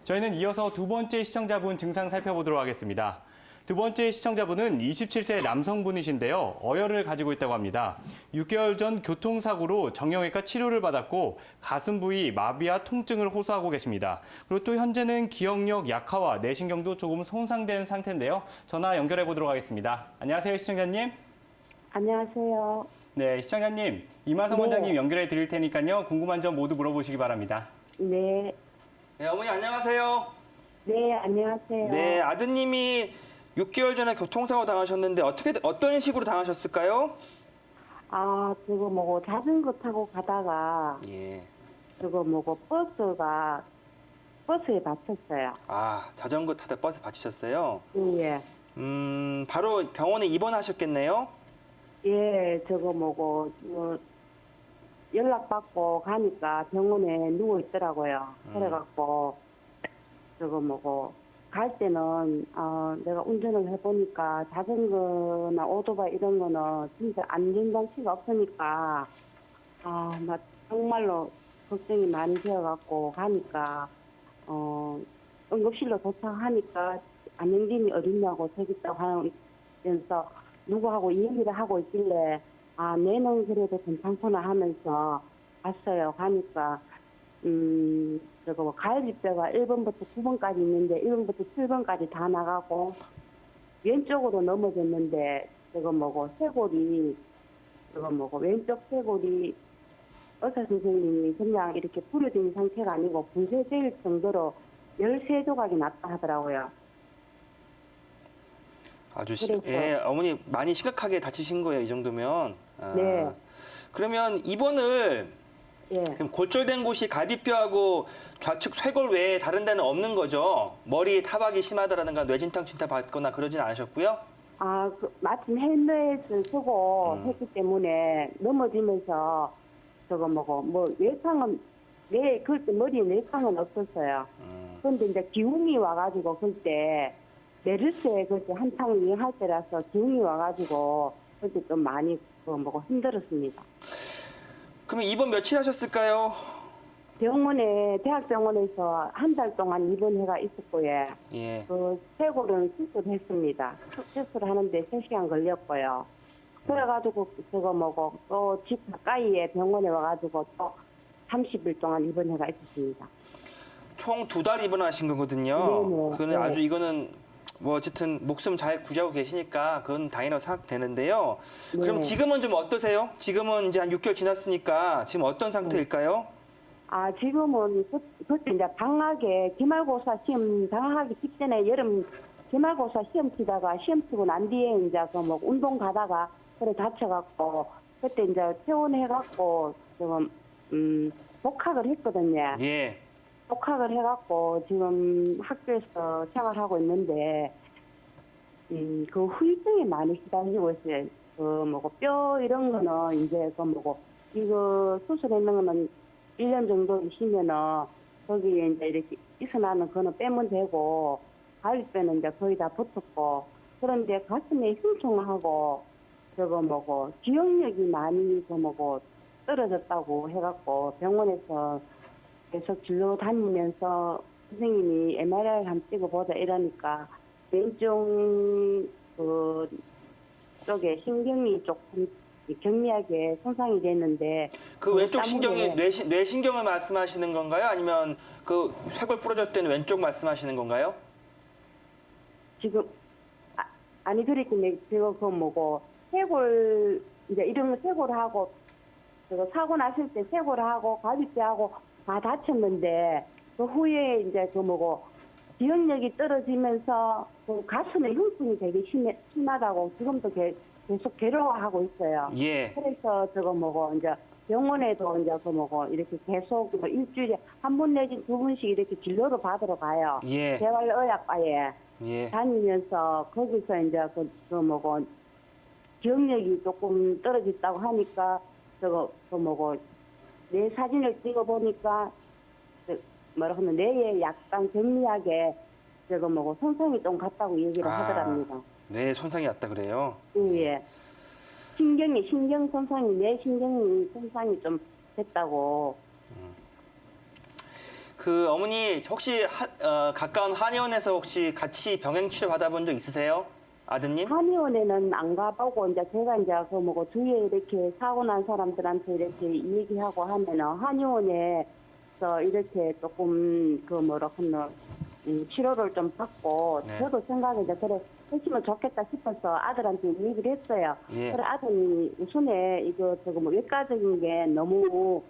저희는 이어서 두 번째 시청자분 증상 살펴보도록 하겠습니다. 두 번째 시청자분은 27세 남성분이신데요. 어혈을 가지고 있다고 합니다. 6개월 전 교통사고로 정형외과 치료를 받았고 가슴 부위 마비와 통증을 호소하고 계십니다. 그리고 또 현재는 기억력 약화와 뇌신경도 조금 손상된 상태인데요. 전화 연결해 보도록 하겠습니다. 안녕하세요, 시청자님. 안녕하세요. 네, 시청자님. 이마성 네. 원장님 연결해 드릴 테니까요. 궁금한 점 모두 물어보시기 바랍니다. 네. 네, 어머니 안녕하세요. 네, 안녕하세요. 네, 아드님이 6개월 전에 교통사고 당하셨는데 어떤 식으로 당하셨을까요? 아, 저거 뭐고 자전거 타고 가다가 예. 저거 뭐고 버스에 다쳤어요. 아, 자전거 타다 버스 받치셨어요? 예. 바로 병원에 입원하셨겠네요? 예, 저거 뭐고 연락받고 가니까 병원에 누워 있더라고요. 그래갖고 저거 뭐고 갈 때는 내가 운전을 해보니까 자전거나 오토바이 이런 거는 진짜 안전장치가 없으니까 나 정말로 걱정이 많이 되어갖고 가니까 응급실로 도착하니까 안영진이 어딨냐고 저기 있다고 하면서 누구하고 이야기를 하고 있길래 뇌는 그래도 괜찮구나 하면서 갔어요. 가니까 저거 뭐 갈비뼈가 1번부터 9번까지 있는데 1번부터 7번까지 다 나가고 왼쪽으로 넘어졌는데 저거 뭐고 쇄골이 저거 뭐고 왼쪽 쇄골이 의사 선생님이 그냥 이렇게 부러진 상태가 아니고 분쇄될 정도로 13조각이 났다 하더라고요. 예, 어머니 많이 심각하게 다치신 거예요, 이 정도면. 네. 그러면 입원을 예. 그럼 골절된 곳이 갈비뼈하고 좌측 쇄골 외에 다른 데는 없는 거죠? 머리에 타박이 심하다라든가 뇌진탕 진탕 받거나 그러진 않으셨고요? 마침 헬멧을 쓰고 했기 때문에 넘어지면서 저거 뭐고 외상은 그때 머리에 외상은 없었어요. 그런데 이제 기운이 와가지고 그때 메르스에 그때 한창 유행할 때라서 기운이 와가지고 그때 좀 많이 힘들었습니다. 그러면 입원 며칠 하셨을까요? 대학병원에서 한 달 동안 입원해가 있었고요. 예. 그 쇄골은 수술했습니다. 수술을 하는데 3시간 걸렸고요. 그래가지고 저거 또 집 가까이에 병원에 와가지고 또 30일 동안 입원해가 있었습니다. 총 2달 입원하신 거거든요. 네네. 그거는 네. 아주 이거는 뭐 어쨌든 목숨 잘 구제하고 계시니까 그건 다행이라고 생각되는데요. 그럼 네. 지금은 좀 어떠세요? 지금은 이제 한 6개월 지났으니까 지금 어떤 상태일까요? 지금은 그때 이제 방학에 기말고사 시험 방학하기 직전에 여름 기말고사 시험 치다가 시험 치고 난 뒤에 이제 운동 가다가 그래 다쳐갖고 그때 이제 퇴원해갖고 지금 복학을 했거든요. 예. 복학을 해갖고 지금 학교에서 생활하고 있는데 그 후유증이 많이 시달리고 있어요. 뼈 이런 거는 이제 이거 수술했는 거는 1년 정도 있으면은 거기에 이제 이렇게 있어나는 거는 빼면 되고 갈비뼈는 이제 거의 다 붙었고 그런데 가슴에 흉통하고 기억력이 많이 떨어졌다고 해갖고 병원에서 계속 진료 다니면서 선생님이 MRI 한번 찍어보자 이러니까 왼쪽 쪽에 신경이 조금 경미하게 손상이 됐는데 그 왼쪽 신경이 뇌신경을 말씀하시는 건가요? 아니면 그 쇄골 부러졌다는 왼쪽 말씀하시는 건가요? 지금 아니 그랬길래 제가 쇄골 이제 이런 쇄골하고 사고 났을 때 쇄골하고 갈비뼈하고 다 다쳤는데 그 후에 이제 기억력이 떨어지면서 그 가슴에 흉통이 되게 심하다고 지금도 계속 괴로워하고 있어요. 예. 그래서 이제 병원에도 이제 이렇게 계속 일주일에 한 번 내지 2번씩 이렇게 진료를 받으러 가요. 예. 재활의학과에 예. 다니면서 거기서 이제 기억력이 조금 떨어졌다고 하니까 내 사진을 찍어 보니까 뇌에 약간 경미하게 손상이 좀 갔다고 얘기를 하더랍니다. 뇌 손상이 왔다 그래요? 예. 신경 손상이 뇌 신경 손상이 좀 됐다고. 그 어머니 혹시 가까운 한의원에서 혹시 같이 병행 치료 받아본 적 있으세요? 아드님? 한의원에는 안 가보고 이제 제가 이제 그 뭐고 주위에 이렇게 사고 난 사람들한테 이렇게 얘기하고 하면은 한의원에서 이렇게 조금 그 뭐라 그러나 치료를 좀 받고 네. 저도 생각에 이제 그래 했으면 좋겠다 싶어서 아들한테 얘기를 했어요. 예. 그래 아들이 우선에 이거 저거 뭐 외과적인 게 너무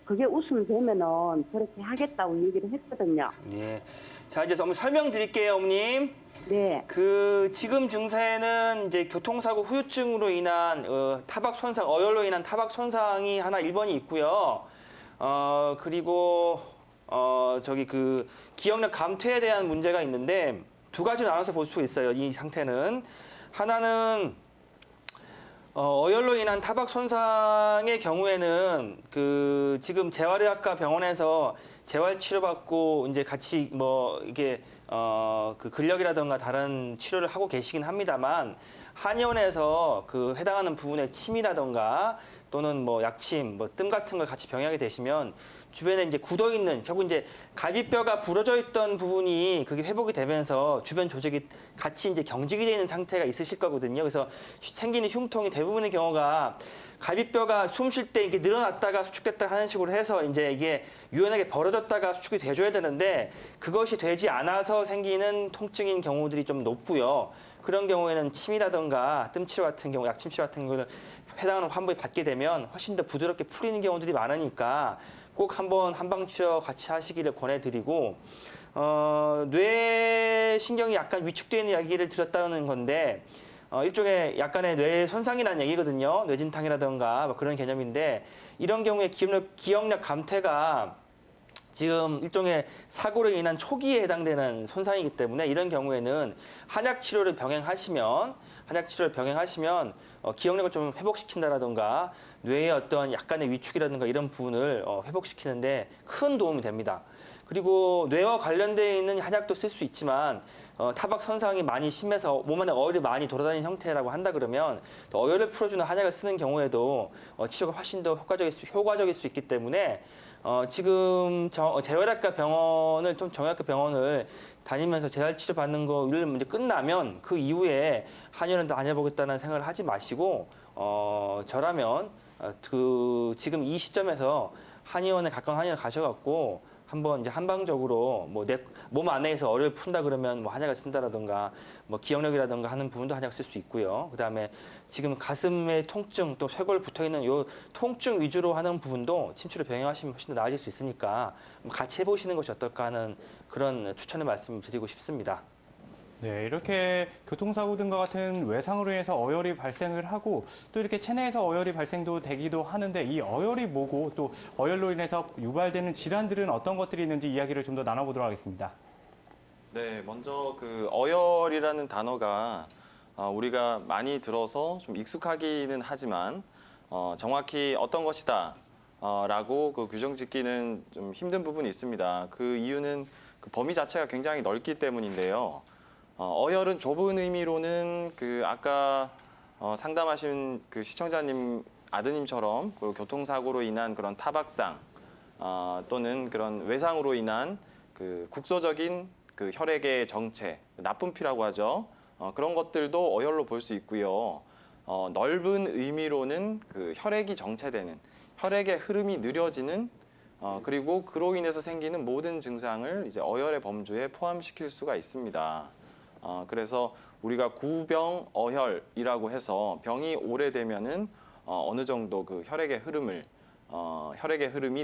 그게 웃음 되면은 그렇게 하겠다고 얘기를 했거든요. 예. 자, 이제 어머니 설명드릴게요, 어머님. 네. 그 지금 증세는 이제 교통사고 후유증으로 인한 타박 손상, 어혈로 인한 타박 손상이 하나 1번이 있고요. 그리고 저기 그 기억력 감퇴에 대한 문제가 있는데 두 가지 나눠서 볼 수 있어요. 이 상태는 하나는 어혈로 인한 타박 손상의 경우에는 그 지금 재활의학과 병원에서 재활 치료받고 이제 같이 뭐 이게 그 근력이라든가 다른 치료를 하고 계시긴 합니다만 한의원에서 그 해당하는 부분에 침이라든가 또는 뭐 약침, 뭐 뜸 같은 걸 같이 병행하게 되시면 주변에 이제 굳어 있는 결국 이제 갈비뼈가 부러져 있던 부분이 그게 회복이 되면서 주변 조직이 같이 이제 경직이 되어 있는 상태가 있으실 거거든요. 그래서 생기는 흉통이 대부분의 경우가 갈비뼈가 숨 쉴 때 이게 늘어났다가 수축됐다 하는 식으로 해서 이제 이게 유연하게 벌어졌다가 수축이 돼줘야 되는데 그것이 되지 않아서 생기는 통증인 경우들이 좀 높고요. 그런 경우에는 침이라든가 뜸치료 같은 경우, 약침치료 같은 경우를 해당하는 환부에 받게 되면 훨씬 더 부드럽게 풀리는 경우들이 많으니까 꼭 한번 한방치료 같이 하시기를 권해드리고 뇌신경이 약간 위축되어 있는 이야기를 드렸다는 건데 일종의 약간의 뇌 손상이라는 얘기거든요. 뇌진탕이라든가 뭐 그런 개념인데 이런 경우에 기억력 감퇴가 지금 일종의 사고로 인한 초기에 해당되는 손상이기 때문에 이런 경우에는 한약 치료를 병행하시면 기억력을 좀 회복시킨다라든가 뇌의 어떤 약간의 위축이라든가 이런 부분을 회복시키는데 큰 도움이 됩니다. 그리고 뇌와 관련되어 있는 한약도 쓸 수 있지만 타박 손상이 많이 심해서 몸 안에 어혈이 많이 돌아다니는 형태라고 한다 그러면 어혈을 풀어주는 한약을 쓰는 경우에도 치료가 훨씬 더 효과적일 수 있기 때문에 지금 재활학과 병원을 좀 정형외과 병원을 다니면서 재활 치료 받는 거를 이제 끝나면 그 이후에 한의원을 다녀보겠다는 생각을 하지 마시고 저라면 그 지금 이 시점에서 한의원에 가까운 한의원 가셔갖고 한번 이제 한방적으로 뭐 내 몸 안에서 어를 푼다 그러면 뭐 한약을 쓴다라든가 뭐 기억력이라든가 하는 부분도 한약 쓸 수 있고요. 그다음에 지금 가슴에 통증 또 쇄골 붙어 있는 요 통증 위주로 하는 부분도 침치료 병행하시면 훨씬 더 나아질 수 있으니까 같이 해보시는 것이 어떨까 하는 그런 추천의 말씀을 드리고 싶습니다. 네, 이렇게 교통사고 등과 같은 외상으로 인해서 어혈이 발생을 하고 또 이렇게 체내에서 어혈이 발생도 되기도 하는데 이 어혈이 뭐고 또 어혈로 인해서 유발되는 질환들은 어떤 것들이 있는지 이야기를 좀 더 나눠보도록 하겠습니다. 네, 먼저 그 어혈이라는 단어가 우리가 많이 들어서 좀 익숙하기는 하지만 정확히 어떤 것이다 라고 그 규정 짓기는 좀 힘든 부분이 있습니다. 그 이유는 그 범위 자체가 굉장히 넓기 때문인데요. 어혈은 좁은 의미로는 그 아까 상담하신 그 시청자님 아드님처럼 그 교통사고로 인한 그런 타박상 또는 그런 외상으로 인한 그 국소적인 그 혈액의 정체, 나쁜 피라고 하죠. 그런 것들도 어혈로 볼 수 있고요. 넓은 의미로는 그 혈액이 정체되는, 혈액의 흐름이 느려지는 그리고 그로 인해서 생기는 모든 증상을 이제 어혈의 범주에 포함시킬 수가 있습니다. 그래서 우리가 구병어혈이라고 해서 병이 오래되면은 어느 정도 그 혈액의 흐름이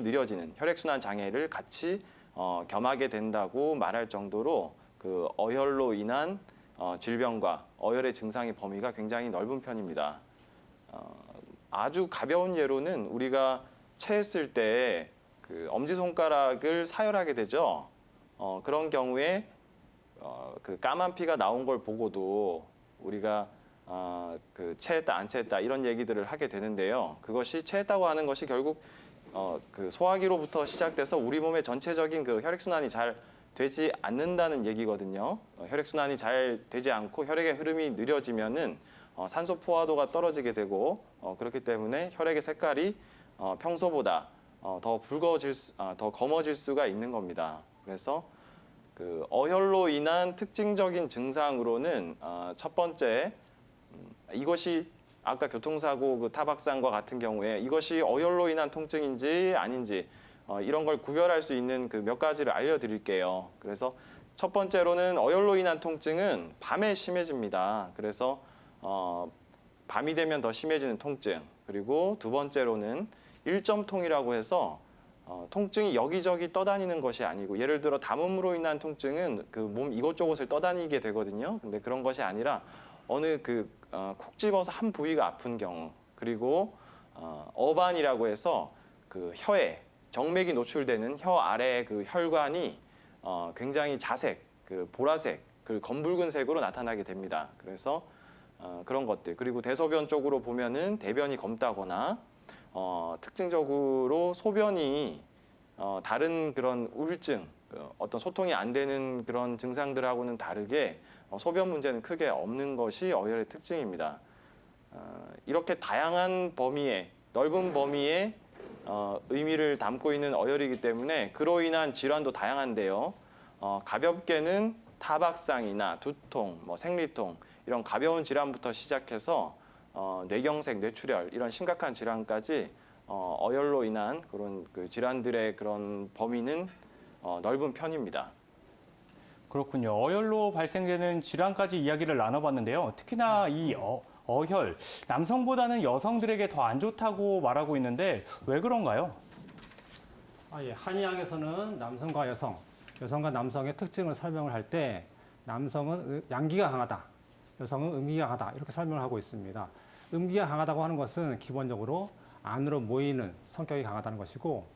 느려지는 혈액순환 장애를 같이 겸하게 된다고 말할 정도로 그 어혈로 인한 질병과 어혈의 증상의 범위가 굉장히 넓은 편입니다. 아주 가벼운 예로는 우리가 체했을 때 그 엄지손가락을 사혈하게 되죠. 그런 경우에 그 까만 피가 나온 걸 보고도 우리가 그 체했다 안 체했다 이런 얘기들을 하게 되는데요. 그것이 체했다고 하는 것이 결국 그 소화기로부터 시작돼서 우리 몸의 전체적인 그 혈액순환이 잘 되지 않는다는 얘기거든요. 혈액순환이 잘 되지 않고 혈액의 흐름이 느려지면은 산소 포화도가 떨어지게 되고 그렇기 때문에 혈액의 색깔이 평소보다 더 더 검어질 수가 있는 겁니다. 그래서 그 어혈로 인한 특징적인 증상으로는 첫 번째 이것이 아까 교통사고 그 타박상과 같은 경우에 이것이 어혈로 인한 통증인지 아닌지 이런 걸 구별할 수 있는 그 몇 가지를 알려드릴게요. 그래서 첫 번째로는 어혈로 인한 통증은 밤에 심해집니다. 그래서 밤이 되면 더 심해지는 통증. 그리고 두 번째로는 일점통이라고 해서 통증이 여기저기 떠다니는 것이 아니고 예를 들어 담음으로 인한 통증은 그 몸 이곳저곳을 떠다니게 되거든요. 근데 그런 것이 아니라 어느 콕 집어서 한 부위가 아픈 경우 그리고 어반이라고 해서 그 혀에 정맥이 노출되는 혀 아래 그 혈관이 굉장히 자색, 그 보라색, 그 검붉은 색으로 나타나게 됩니다. 그래서 그런 것들 그리고 대소변 쪽으로 보면은 대변이 검다거나 특징적으로 소변이 다른 그런 우울증, 어떤 소통이 안 되는 그런 증상들하고는 다르게 소변 문제는 크게 없는 것이 어혈의 특징입니다. 이렇게 다양한 범위의 넓은 범위의 의미를 담고 있는 어혈이기 때문에 그로 인한 질환도 다양한데요. 가볍게는 타박상이나 두통, 생리통 이런 가벼운 질환부터 시작해서 뇌경색, 뇌출혈 이런 심각한 질환까지 어혈로 인한 그런 그 질환들의 그런 범위는 넓은 편입니다. 그렇군요. 어혈로 발생되는 질환까지 이야기를 나눠봤는데요. 특히나 이 어혈, 남성보다는 여성들에게 더 안 좋다고 말하고 있는데 왜 그런가요? 예. 한의학에서는 남성과 여성, 여성과 남성의 특징을 설명을 할 때 남성은 양기가 강하다, 여성은 음기가 강하다 이렇게 설명을 하고 있습니다. 음기가 강하다고 하는 것은 기본적으로 안으로 모이는 성격이 강하다는 것이고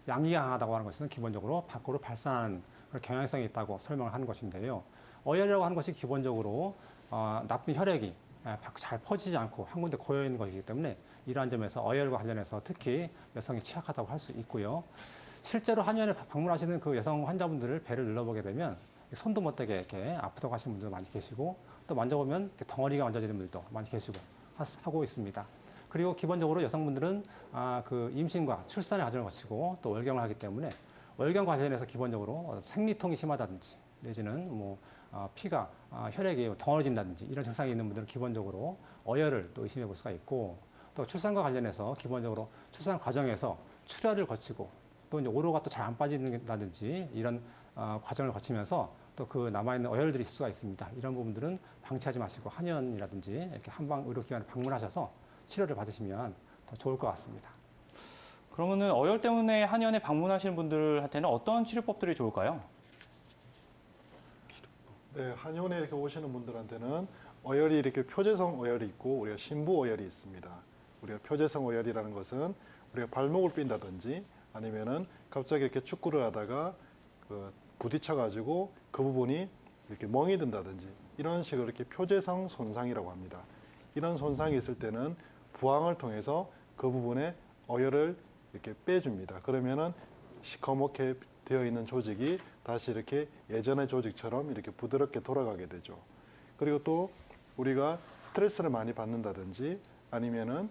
양기가 강하다고 하는 것은 기본적으로 밖으로 발산하는 그런 경향성이 있다고 설명을 하는 것인데요. 어혈이라고 하는 것이 기본적으로 나쁜 혈액이 잘 퍼지지 않고 한 군데 고여 있는 것이기 때문에 이러한 점에서 어혈과 관련해서 특히 여성이 취약하다고 할 수 있고요. 실제로 한의원에 방문하시는 그 여성 환자분들을 배를 눌러보게 되면 손도 못 대게 이렇게 아프다고 하시는 분들도 많이 계시고 또 만져보면 이렇게 덩어리가 만져지는 분들도 많이 계시고 하고 있습니다. 그리고 기본적으로 여성분들은 그 임신과 출산의 과정을 거치고 또 월경을 하기 때문에 월경 관련해서 기본적으로 생리통이 심하다든지 내지는 피가 혈액이 덩어러진다든지 이런 증상이 있는 분들은 기본적으로 어혈을 또 의심해 볼 수가 있고 또 출산과 관련해서 기본적으로 출산 과정에서 출혈을 거치고 또 이제 오로가 또 잘 안 빠진다든지 이런 과정을 거치면서 또 그 남아있는 어혈들이 있을 수가 있습니다. 이런 부분들은 방치하지 마시고 한의원이라든지 이렇게 한방 의료기관에 방문하셔서 치료를 받으시면 더 좋을 것 같습니다. 그러면은 어혈 때문에 한의원에 방문하시는 분들한테는 어떤 치료법들이 좋을까요? 네, 한의원에 이렇게 오시는 분들한테는 어혈이 이렇게 표재성 어혈이 있고 우리가 신부 어혈이 있습니다. 우리가 표재성 어혈이라는 것은 우리가 발목을 삔다든지 아니면은 갑자기 이렇게 축구를 하다가 부딪혀가지고 그 부분이 이렇게 멍이 든다든지 이런 식으로 이렇게 표재성 손상이라고 합니다. 이런 손상이 있을 때는 부항을 통해서 그 부분에 어혈을 이렇게 빼줍니다. 그러면은 시커멓게 되어 있는 조직이 다시 이렇게 예전의 조직처럼 이렇게 부드럽게 돌아가게 되죠. 그리고 또 우리가 스트레스를 많이 받는다든지 아니면은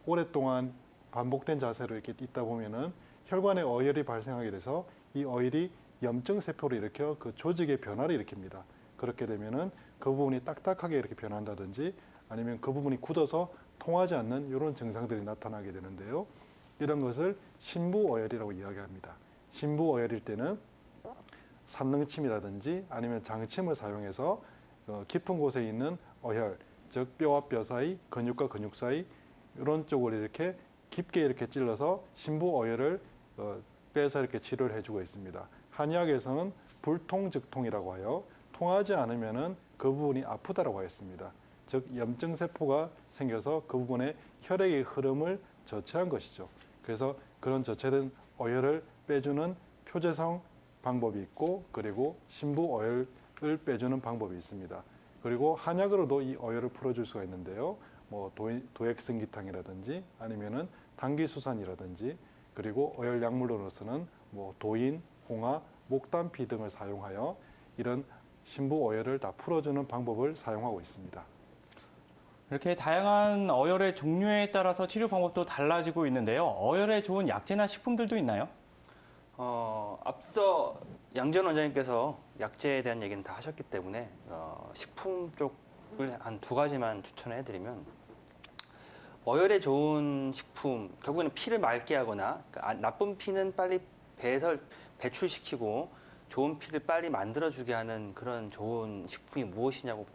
오랫동안 반복된 자세로 이렇게 있다 보면은 혈관에 어혈이 발생하게 돼서 이 어혈이 염증 세포를 일으켜 그 조직의 변화를 일으킵니다. 그렇게 되면은 그 부분이 딱딱하게 이렇게 변한다든지 아니면 그 부분이 굳어서 통하지 않는 이런 증상들이 나타나게 되는데요. 이런 것을 신부어혈이라고 이야기합니다. 신부어혈일 때는 산능침이라든지 아니면 장침을 사용해서 깊은 곳에 있는 어혈, 즉 뼈와 뼈 사이, 근육과 근육 사이 이런 쪽을 이렇게 깊게 이렇게 찔러서 신부어혈을 빼서 이렇게 치료를 해주고 있습니다. 한의학에서는 불통즉통이라고 하여 통하지 않으면은 그 부분이 아프다라고 하였습니다. 즉 염증 세포가 생겨서 그 부분에 혈액의 흐름을 저체한 것이죠. 그래서 그런 저체된 어혈을 빼주는 표재성 방법이 있고 그리고 신부어혈을 빼주는 방법이 있습니다. 그리고 한약으로도 이 어혈을 풀어줄 수가 있는데요. 도액승기탕이라든지 아니면은 당기수산이라든지 그리고 어혈 약물로서는 도인, 홍화, 목단피 등을 사용하여 이런 신부어혈을 다 풀어주는 방법을 사용하고 있습니다. 이렇게 다양한 어혈의 종류에 따라서 치료 방법도 달라지고 있는데요. 어혈에 좋은 약재나 식품들도 있나요? 앞서 양지원 원장님께서 약재에 대한 얘기는 다 하셨기 때문에 식품 쪽을 한 두 가지만 추천을 해드리면 어혈에 좋은 식품, 결국에는 피를 맑게 하거나 그러니까 나쁜 피는 빨리 배출시키고 좋은 피를 빨리 만들어주게 하는 그런 좋은 식품이 무엇이냐고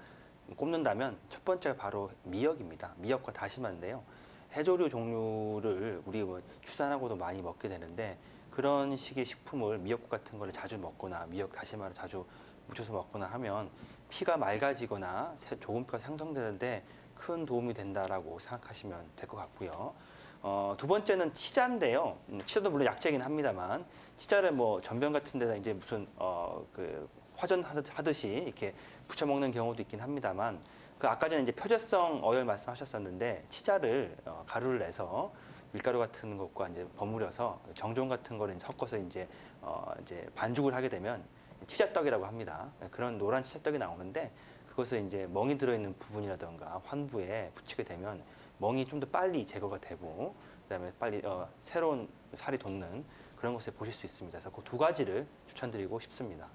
꼽는다면 첫 번째가 바로 미역입니다. 미역과 다시마인데요. 해조류 종류를 우리 출산하고도 많이 먹게 되는데 그런 식의 식품을 미역국 같은 거를 자주 먹거나 미역 다시마를 자주 묻혀서 먹거나 하면 피가 맑아지거나 좋은 피가 생성되는데 큰 도움이 된다라고 생각하시면 될 것 같고요. 두 번째는 치자인데요. 치자도 물론 약재긴 합니다만 치자를 뭐 전병 같은 데다 이제 무슨 그 화전 하듯이 이렇게 부쳐 먹는 경우도 있긴 합니다만 그 아까 전에 이제 표재성 어혈 말씀하셨었는데 치자를 가루를 내서 밀가루 같은 것과 이제 버무려서 정종 같은 거를 섞어서 이제 반죽을 하게 되면 치자떡이라고 합니다. 그런 노란 치자떡이 나오는데 그것을 이제 멍이 들어있는 부분이라든가 환부에 붙이게 되면 멍이 좀 더 빨리 제거가 되고 그다음에 빨리 새로운 살이 돋는 그런 것을 보실 수 있습니다. 그래서 그 두 가지를 추천드리고 싶습니다.